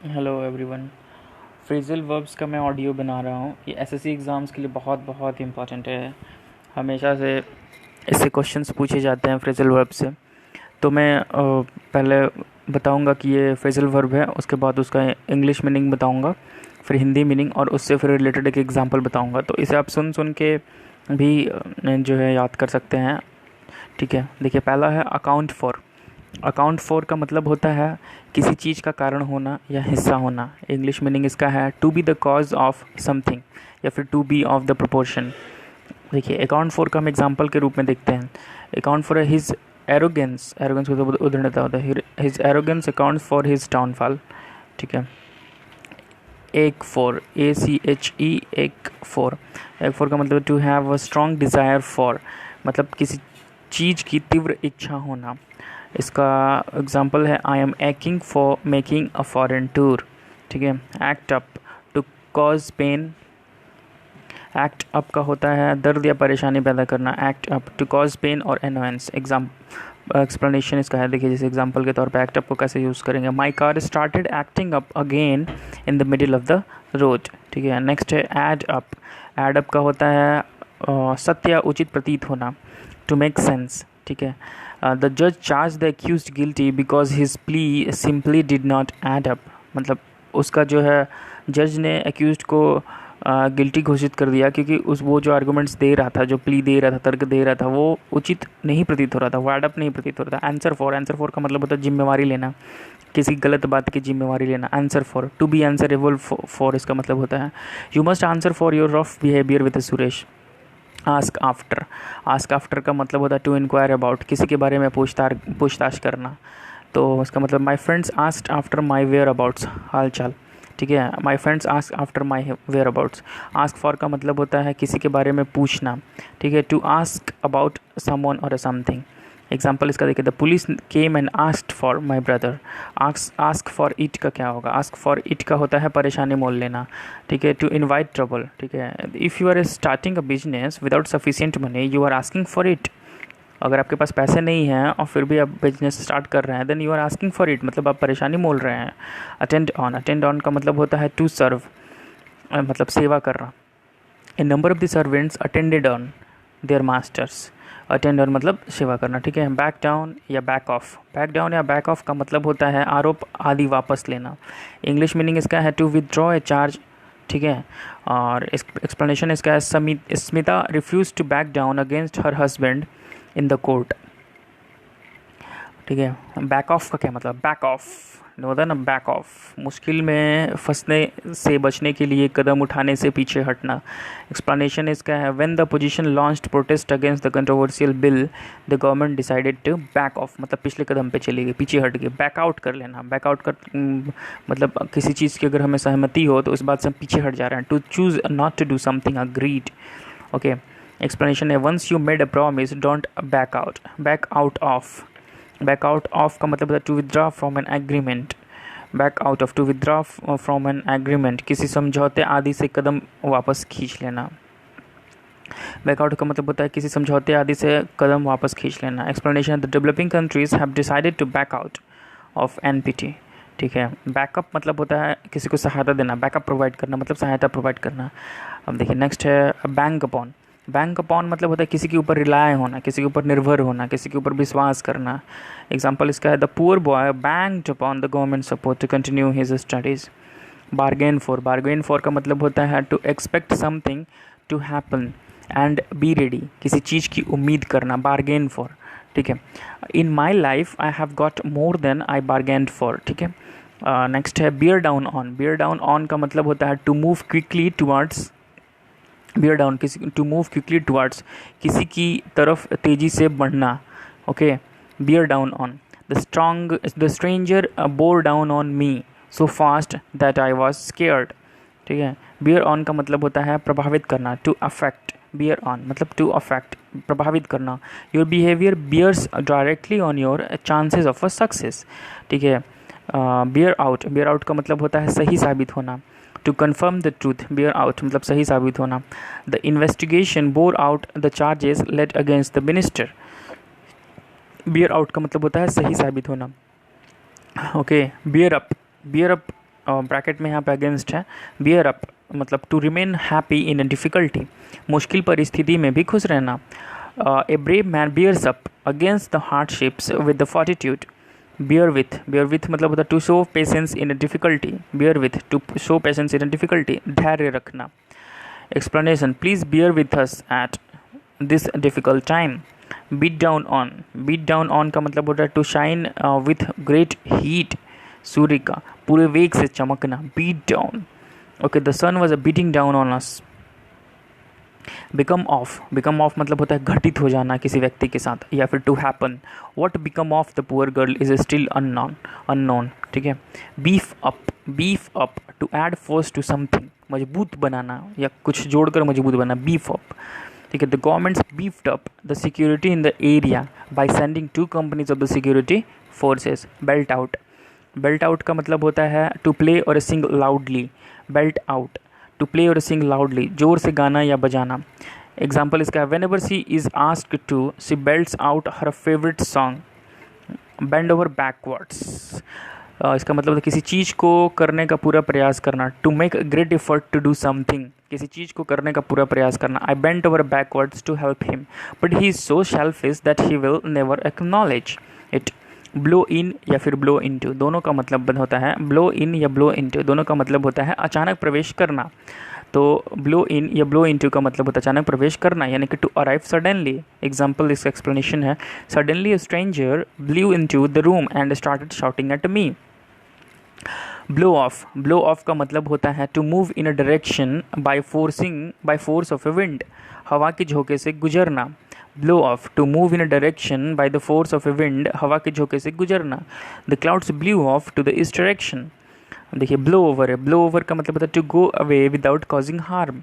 Hello everyone. Phrasal verbs का मैं audio बना रहा हूँ। ये एसएससी एग्ज़ाम्स के लिए बहुत बहुत इम्पॉर्टेंट है। हमेशा से इससे क्वेश्चंस पूछे जाते हैं फ्रेजल वर्ब से। तो मैं पहले बताऊँगा कि ये फ्रेजल वर्ब है, उसके बाद उसका इंग्लिश मीनिंग बताऊँगा, फिर हिंदी मीनिंग, और उससे फिर रिलेटेड एक एग्जांपल बताऊँगा। तो इसे आप सुन सुन के भी जो है याद कर सकते हैं। ठीक है, देखिए पहला है अकाउंट फॉर। अकाउंट फॉर का मतलब होता है किसी चीज़ का कारण होना या हिस्सा होना। इंग्लिश मीनिंग इसका है to be the cause of something या फिर to be of the proportion. देखिए अकाउंट फॉर का हम एग्जांपल के रूप में देखते हैं। Account for his arrogance, arrogance को तो उदाहरणता होता है, his arrogance account for his downfall. ठीक है। Ache for, ACHE, ache for. Ache for का मतलब to have a strong desire for, मतलब किसी चीज़ की तीव्र इच्छा होना। इसका एग्जांपल है I am aching for making a foreign tour. ठीक है। Act up, to cause pain. Act up का होता है दर्द या परेशानी पैदा करना। Act up, to cause pain और एनोयंस। एक्सप्लेनेशन इसका है, देखिए जैसे एग्जांपल के तौर पे एक्ट अप को कैसे यूज़ करेंगे। My car started acting up again in the middle of the road. ठीक है। नेक्स्ट है एड अप। एड अप का होता है सत्य या उचित प्रतीत होना, टू मेक सेंस। ठीक है। द जज charge the accused guilty because his plea simply did not add up, मतलब उसका जो है जज ने एक्यूज को गिल्टी घोषित कर दिया क्योंकि वो जो आर्गूमेंट्स दे रहा था, जो प्ली दे रहा था, तर्क दे रहा था, वो उचित नहीं प्रतीत हो रहा था, वो एडअप नहीं प्रतीत हो रहा था। आंसर फॉर, आंसर फॉर का मतलब होता है जिम्मेवारी लेना, किसी गलत बात की जिम्मेवारी लेना। Answer for, to be answerable for, इसका मतलब होता है you must answer for your rough behaviour with Suresh. Ask after, ask after का मतलब होता है टू इंक्वायर अबाउट, किसी के बारे में पूछताछ करना। तो उसका मतलब my friends asked after my whereabouts, हाल चाल। ठीक है। My friends ask after my whereabouts. Ask for का मतलब होता है किसी के बारे में पूछना। ठीक है। टू आस्क अबाउट समवन और समथिंग। एग्जाम्पल इसका देखिए, the police came and asked for my brother. Ask for it का क्या होगा? आस्क फॉर इट का होता है परेशानी मोल लेना। ठीक है। To invite trouble. ठीक है। If you are starting a business without sufficient money you are asking for it. अगर आपके पास पैसे नहीं हैं और फिर भी आप बिजनेस स्टार्ट कर रहे हैं, then you are asking for it, मतलब आप परेशानी मोल रहे हैं। अटेंड ऑन, अटेंड ऑन का मतलब होता है टू सर्व, मतलब सेवा करना। A number of the servants attended on their masters. Attend on मतलब सेवा करना। ठीक है। बैक डाउन या बैक ऑफ, बैक डाउन या बैक ऑफ का मतलब होता है आरोप आदि वापस लेना। इंग्लिश मीनिंग इसका है टू विदड्रॉ ए चार्ज। ठीक है। और एक्सप्लेनेशन इसका है Smita refuse to back down against her husband in the court. ठीक है। बैक ऑफ का क्या मतलब? बैक ऑफ होता है ना, बैक ऑफ, मुश्किल में फंसने से बचने के लिए कदम उठाने से पीछे हटना। एक्सप्लेनेशन इसका है when the position launched protest against the controversial bill the government decided to back off, मतलब पिछले कदम पे चली गई, पीछे हट गई। बैक आउट कर लेना, बैक आउट कर मतलब किसी चीज़ की अगर हमें सहमति हो तो उस बात से हम पीछे हट जा रहे हैं। To choose not to do something agreed. Okay. Explanation है once you made a promise don't back out, back out of. Back out of का मतलब है to withdraw from an agreement. Back out of, to withdraw from an agreement, किसी समझौते आदि से कदम वापस खींच लेना। बैक आउट का मतलब होता है किसी समझौते आदि से कदम वापस खींच लेना। Explanation, the developing countries have decided to back out of NPT. ठीक है। बैकअप मतलब होता है किसी को सहायता देना, बैकअप प्रोवाइड करना मतलब सहायता प्रोवाइड करना। अब देखिए नेक्स्ट है बैंक अपॉन। बैंक अपॉन मतलब होता है किसी के ऊपर रिलाय होना, किसी के ऊपर निर्भर होना, किसी के ऊपर विश्वास करना। एग्जाम्पल इसका है the poor boy banked upon the government support to continue his studies. Bargain for, bargain for का मतलब होता है to expect something to happen and be ready, किसी चीज़ की उम्मीद करना, बार्गेन फॉर। ठीक है। In my life I have got more than I bargained for. ठीक है। नेक्स्ट है bear down on. Bear down on का मतलब होता है to move quickly towards, beer down किसी, टू मूव क्विकली टुवर्ड्स, किसी की तरफ तेज़ी से बढ़ना। Okay. Beer down on. The stranger bore down on me so fast that I was scared. ठीक है। बियर ऑन का मतलब होता है प्रभावित करना, टू अफेक्ट। बियर ऑन मतलब टू अफेक्ट, प्रभावित करना। Your behaviour bears directly on your chances of a success. ठीक है। बियर आउट, बियर आउट का मतलब होता है सही साबित होना। To confirm the truth, bear out मतलब सही साबित होना। The investigation bore out the charges laid against the minister. Bear out का मतलब होता है सही साबित होना। Okay. Bear up, bear up bracket में यहाँ पे अगेंस्ट है, बियर अप मतलब to remain happy in a difficulty, मुश्किल परिस्थिति में भी खुश रहना। A brave man bears up against the hardships with the फॉर्टिट्यूड। Beer with मतलब होता है to show patience in a difficulty, bear with to show patience in a difficulty, धैर्य रखना। Explanation, please bear with us at this difficult time. Beat down on का मतलब होता है to shine with great heat, सूर्य का पूरे वेग से चमकना, beat down. Okay, the sun was beating down on us. Become of मतलब होता है घटित हो जाना किसी व्यक्ति के साथ, या फिर to happen. What become of the poor girl is still unknown, ठीक है। Beef up to add force to something, मजबूत बनाना या कुछ जोड़कर मजबूत बनाना, बीफ अप, ठीक है। The governments beefed up the security in the area by sending 2 companies of the security forces. Belt out का मतलब होता है टू प्ले और sing loudly, belt out to play और सिंग लाउडली, जोर से गाना या बजाना। एग्जाम्पल इसका है, whenever she is asked to she belts out her favourite song, bend over backwards. इसका मतलब है किसी चीज़ को करने का पूरा प्रयास करना, to make a great effort to do something, किसी चीज़ को करने का पूरा प्रयास करना। I bent over backwards to help him but he is so selfish that he will never acknowledge it. Blow in या फिर ब्लो इनटू, दोनों का मतलब होता है, ब्लो इन या ब्लो इनटू दोनों का मतलब होता है अचानक प्रवेश करना। तो ब्लो इन या ब्लो इनटू का मतलब होता है अचानक प्रवेश करना, यानी कि टू अराइव सडनली। एग्जाम्पल इसका एक्सप्लेनेशन है, suddenly a stranger blew into the room and started shouting at me. Blow off का मतलब होता है to move in a direction by force of a wind, हवा के झोंके से गुजरना। Blow off to move in a direction by the force of a wind, हवा के झोंके से गुजरना। The clouds blew off to the east direction. देखिए ब्लो ओवर है, ब्लो ओवर का मतलब होता है to go away without causing harm.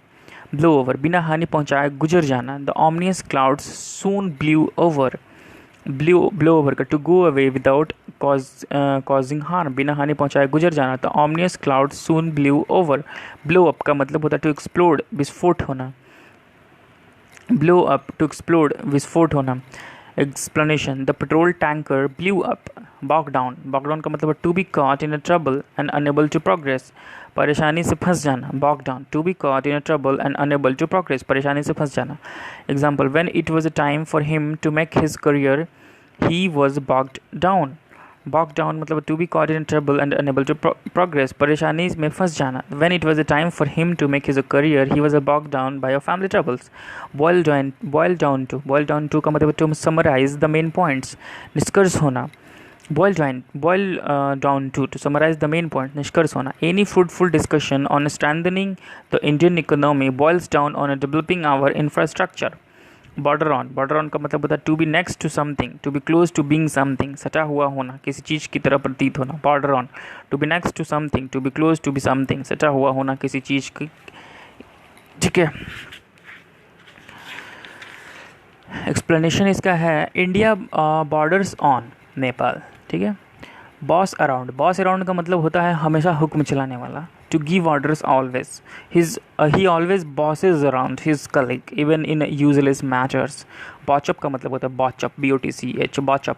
Blow over बिना हानि पहुंचाए गुजर जाना। The ominous clouds soon blew over, blow over का to go away without causing harm, बिना हानि पहुंचाए गुजर जाना। तो ominous cloud soon blew over. Blow up का मतलब होता है टू एक्सप्लोड, विस्फोट होना। ब्लो अप टू एक्सप्लोड, विस्फोट होना। Explanation, the petrol tanker blew up. Bog down का मतलब to be caught in a trouble and unable to progress, परेशानी से फंस जाना। Bog down to be caught in a trouble and unable to progress, परेशानी से फंस जाना। Example, when it was a time for him to make his career he was bogged down. Bog down मतलब to be caught in trouble and unable to progress, परेशानी में फंस जाना। When it was a time for him to make his a career he was bog down by family troubles. Boil down to का मतलब to summarise the main points, निष्कर्ष होना। Boil down to summarise the main point, निष्कर्ष होना। Any fruitful discussion on strengthening the Indian economy boils down on developing our infrastructure. Border on का मतलब होता है to be next to something, to be close to being something, सटा हुआ होना, किसी चीज़ की तरह प्रतीत होना। Border on to be next to something, to be close to be something, सटा हुआ होना किसी चीज़ की, ठीक है। एक्सप्लेनेशन इसका है, इंडिया बॉर्डर्स ऑन नेपाल, ठीक है। बॉस अराउंड का मतलब होता है हमेशा हुक्म चलाने वाला, to give orders always. He always bosses around his colleague even in useless matters. Botch up का मतलब होता है botch up, BOTCH, botch up.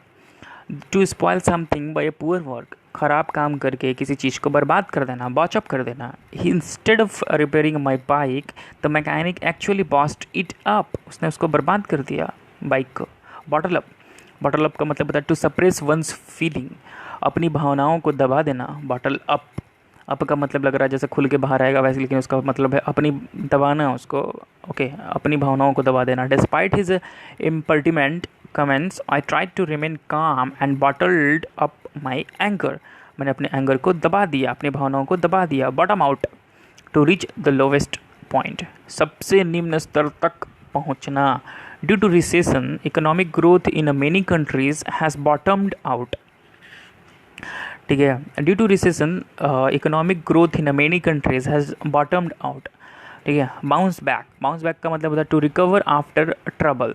To spoil something by a poor work, ख़राब काम करके किसी चीज़ को बर्बाद कर देना, बॉचअप कर देना। He instead of repairing my bike the mechanic actually botched it up, उसने उसको बर्बाद कर दिया बाइक को। बॉटल अप का मतलब होता है टू सप्रेस वंस फीलिंग, अपनी भावनाओं को दबा देना। बॉटल अप का मतलब लग रहा है जैसे खुल के बाहर आएगा वैसे, लेकिन उसका मतलब है अपनी दबाना उसको, ओके, अपनी भावनाओं को दबा देना। Despite his impertinent comments I tried to remain calm and bottled up my anger, मैंने अपने एंगर को दबा दिया, अपनी भावनाओं को दबा दिया। Bottom out to reach the lowest point, सबसे निम्न स्तर तक पहुंचना। Due to recession economic growth in many countries has bottomed out, ठीक है। Due to recession economic growth in many countries has bottomed out, ठीक है। बाउंस बैक का मतलब होता है to recover after trouble,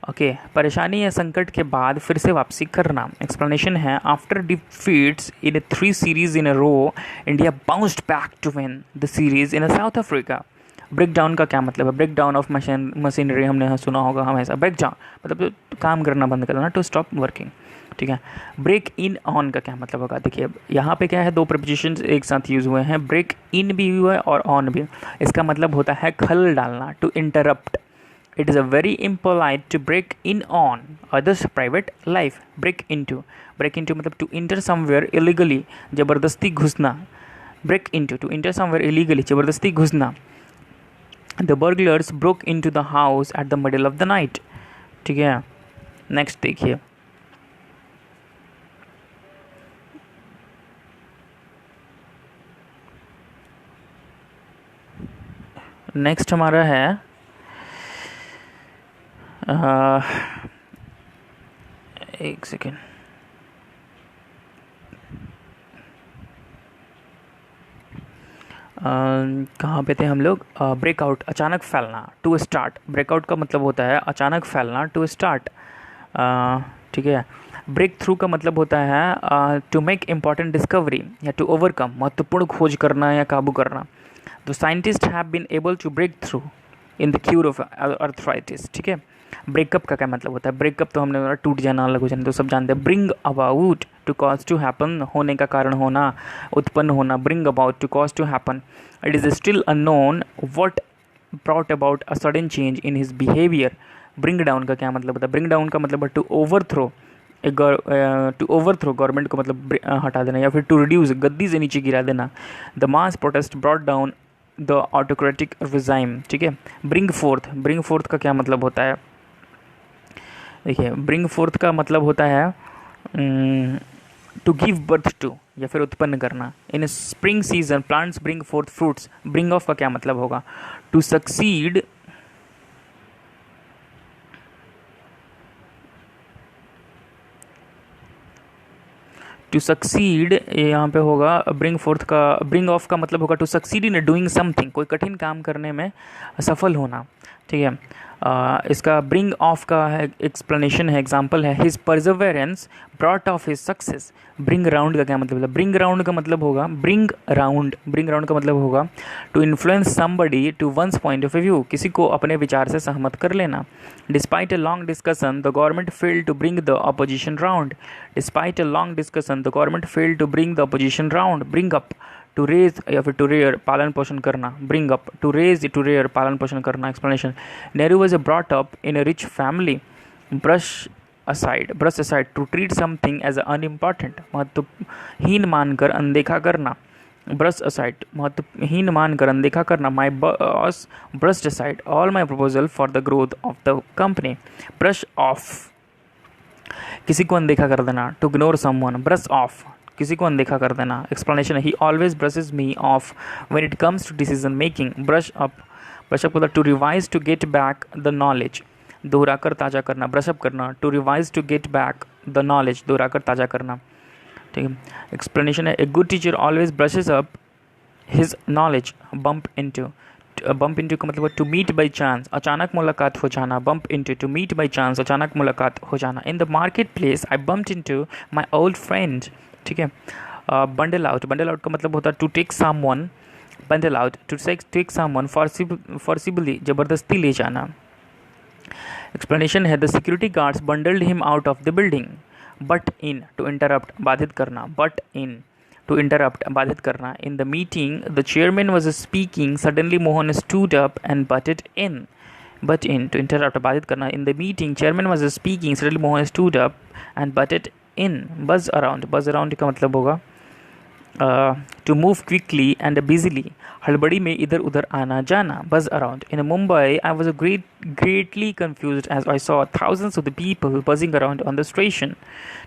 okay, परेशानी या संकट के बाद फिर से वापसी करना। एक्सप्लेनेशन है, after defeats in 3 series in a row India bounced back to win the series in South Africa. Break down का क्या मतलब है? ब्रेक डाउन ऑफ मशीनरी हमने सुना होगा हमेशा। ब्रेक डाउन मतलब काम करना बंद कर देना, टू स्टॉप वर्किंग। ठीक है। ब्रेक इन ऑन का क्या मतलब होगा, देखिए यहाँ पे क्या है, दो प्रपोजिशंस एक साथ यूज़ हुए हैं, ब्रेक इन भी हुआ है और ऑन भी। इसका मतलब होता है खल डालना, to interrupt. It is a very impolite to break in on others private life. Break into मतलब टू इंटर समवेयर इलीगली, ज़बरदस्ती घुसना। Break into, to enter somewhere illegally, ज़बरदस्ती घुसना। The burglars broke into the house at the middle of the night, ठीक है। Next देखिए, next हमारा है एक सेकेंड, कहाँ पे थे हम लोग। ब्रेकआउट, अचानक फैलना, टू स्टार्ट। ब्रेकआउट का मतलब होता है अचानक फैलना, टू स्टार्ट, ठीक है। ब्रेक थ्रू का मतलब होता है टू मेक इम्पॉर्टेंट डिस्कवरी या टू ओवरकम, महत्वपूर्ण खोज करना या काबू करना। The scientist have been able to break through in the cure of arthritis, ठीक है। ब्रेकअप का क्या मतलब होता है, ब्रेकअप तो हमने बोला टूट जाना, अलग हो जाना, तो सब जानते हैं। Bring about, to cause to happen, होने का कारण होना, उत्पन्न होना। Bring about, to cause to happen. It is still unknown what brought about a sudden change in his behaviour. Bring down का क्या मतलब होता है, ब्रिंग डाउन का मतलब है to overthrow, to overthrow government को मतलब हटा देना, या फिर टू रिड्यूस, गद्दी से नीचे गिरा देना। The mass protest brought down the autocratic regime, ठीक है। ब्रिंग फोर्थ का क्या मतलब होता है, देखिए ब्रिंग फोर्थ का मतलब होता है टू गिव बर्थ टू, या फिर उत्पन्न करना। इन spring season plants bring fourth fruits. Bring off का क्या मतलब होगा, टू सक्सीड, टू सक्सीड यहाँ पे होगा। ब्रिंग फोर्थ का, ब्रिंग ऑफ का मतलब होगा to succeed in doing something, कोई कठिन काम करने में सफल होना, ठीक है। इसका ब्रिंग ऑफ का है एक्सप्लेनेशन है, एग्जांपल है, his perseverance brought off his success. Bring round का क्या मतलब है, ब्रिंग राउंड का मतलब होगा, ब्रिंग राउंड का मतलब होगा to influence somebody to one's point of view, किसी को अपने विचार से सहमत कर लेना। Despite a long discussion the government failed to bring the opposition round. Despite a long discussion the government failed to bring the opposition round. Bring up, to raise या फिर टू रेयर, पालन पोषण करना। Bring up, to raise, to rear, पालन पोषण करना। Explanation, Nehru was brought up in a rich family. Brush aside, to treat something as unimportant, महत्वहीन मानकर अनदेखा करना। ब्रश असाइड, महत्वहीन मानकर अनदेखा करना। My boss brushed aside all my proposal for the growth of the company. Brush off, किसी को अनदेखा कर देना, to ignore someone. Brush off, किसी को अनदेखा कर देना। एक्सप्लेनेशन है, he always brushes me off when it comes to decision making. Brush up को to revise to get back the knowledge, दोहराकर ताज़ा करना। ब्रशअप करना, to revise to get back the knowledge, दोहराकर ताज़ा करना, ठीक है। एक्सप्लेनेशन है, a good teacher always brushes up his knowledge. Bump into का मतलब टू मीट बाई चांस, अचानक मुलाकात हो जाना। Bump into, to meet by chance, अचानक मुलाकात हो जाना। In the market place I bumped into my old friend, ठीक है। बंडल आउट का मतलब होता है to take someone, bundle out to take someone forcibly, जबरदस्ती ले जाना। एक्सप्लेनेशन है, the security guards bundled him out of the building. But in, to interrupt, बाधित करना। बट इन, टू इंटरप्ट, बाधित करना। In the meeting the chairman was speaking, suddenly Mohan stood up and butted in. But in, to interrupt, बाधित करना। In the meeting chairman was speaking, suddenly Mohan stood up and butted in. Buzz around का मतलब होगा to move quickly and busily, हड़बड़ी में इधर उधर आना जाना। Buzz around. In Mumbai I was greatly confused as I saw thousands of the people buzzing around on the station,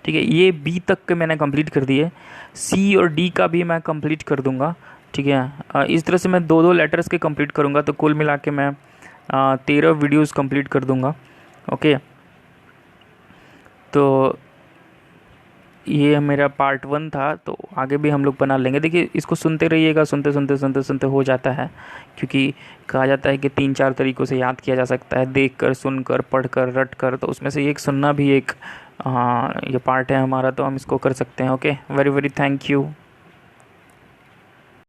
ठीक है। ये बी तक के मैंने कंप्लीट कर दिए, सी और डी का भी मैं कंप्लीट कर दूंगा, ठीक है। इस तरह से मैं दो लेटर्स के कंप्लीट करूंगा, तो कुल मिला के मैं 13 वीडियोस कंप्लीट कर दूंगा, ओके। तो ये मेरा पार्ट 1 था, तो आगे भी हम लोग बना लेंगे। देखिए इसको सुनते रहिएगा, सुनते हो जाता है, क्योंकि कहा जाता है कि 3-4 तरीक़ों से याद किया जा सकता है, देखकर, सुनकर, पढ़कर, रटकर। तो उसमें से एक सुनना भी एक ये पार्ट है हमारा, तो हम इसको कर सकते हैं, okay. Very very thank you.